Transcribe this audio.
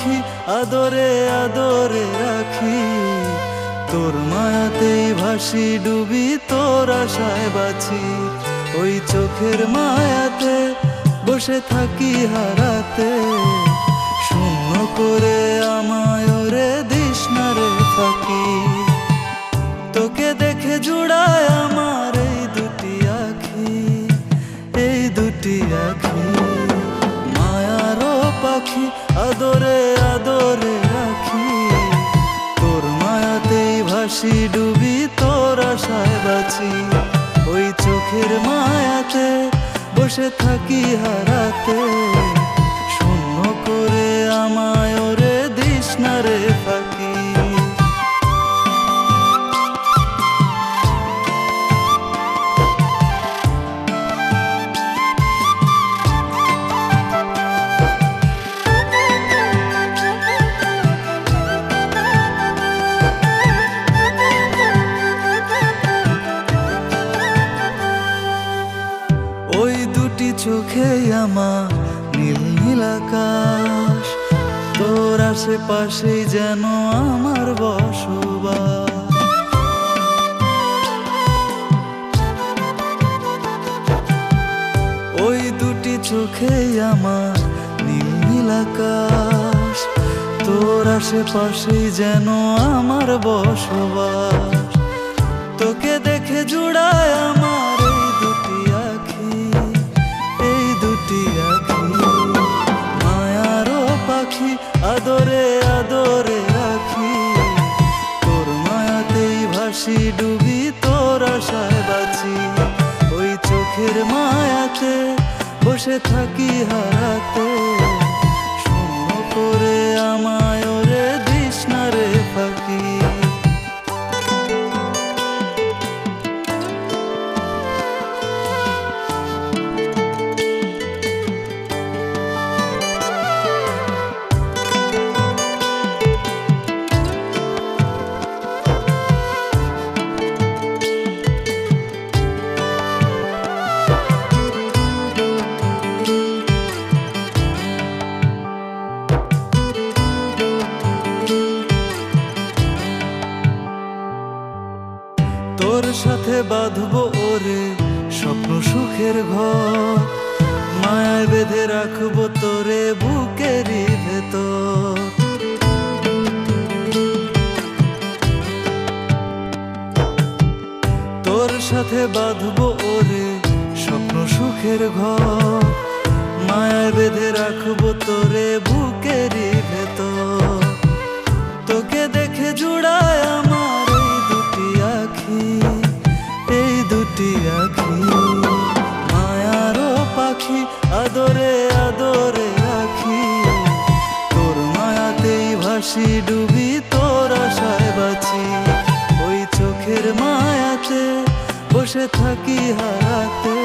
পাখি আদরে আদরে রাখি, তোর মায়াতেই ভাসি ডুবি তোর আশায় বাঁচি। ওই চোখের মায়াতে বসে থাকি হারাতে, শূন্য করে আমায় ওরে দিস না রে ফাঁকি। তোকে দেখে জুড়ায় আমার এই দুটি আঁখি, এই দুটি আঁখি। মায়ারও পাখি আদরে আদরে রাখি, তোর মায়াতেই ভাসি ডুবি তোর আশায় বাঁচি। ওই চোখের মায়াতে বসে থাকি হারাতে, শূন্য করে আমায় ওরে দিস না রে ফাঁকি। ওই দুটি চোখেই আমার নীল নীল আকাশ, তোর আশেপাশেই যেন আমার বসবাস। ওই দুটি চোখেই আমার নীল নীল আকাশ, তোর আশেপাশেই যেন আমার বসবাস। তোকে দেখে জুড়ায় আমার এই দুটি আঁখি, এই দুটি আঁখি। মায়ারও পাখি আদরে আদরে রাখি, তোর মায়াতেই ভাসি ডুবি তোর আশায় বাঁচি। ওই চোখের মায়াতে বসে থাকি হারাতে, শূন্য করে আমায় ওরে দিস না রে ফাঁকি। তোর সাথে বাঁধবো ওরে স্বপ্ন সুখের ঘর, মায়ায় বেঁধে রাখবো তোরে বুকেরই ভেতর। তোর সাথে বাঁধবো ওরে স্বপ্ন সুখের ঘর, মায়ায় বেঁধে রাখবো তোরে বুকেরই ভেতর। তোকে দেখে জুড়ায় আমার এই দুটি আঁখি, এই দুটি আঁখি। মায়ারও পাখি আদরে আদরে রাখি, তোর মায়াতেই ভাসি ডুবি তোর আশায় বাঁচি। ওই চোখের মায়াতে বসে থাকি হারাতে,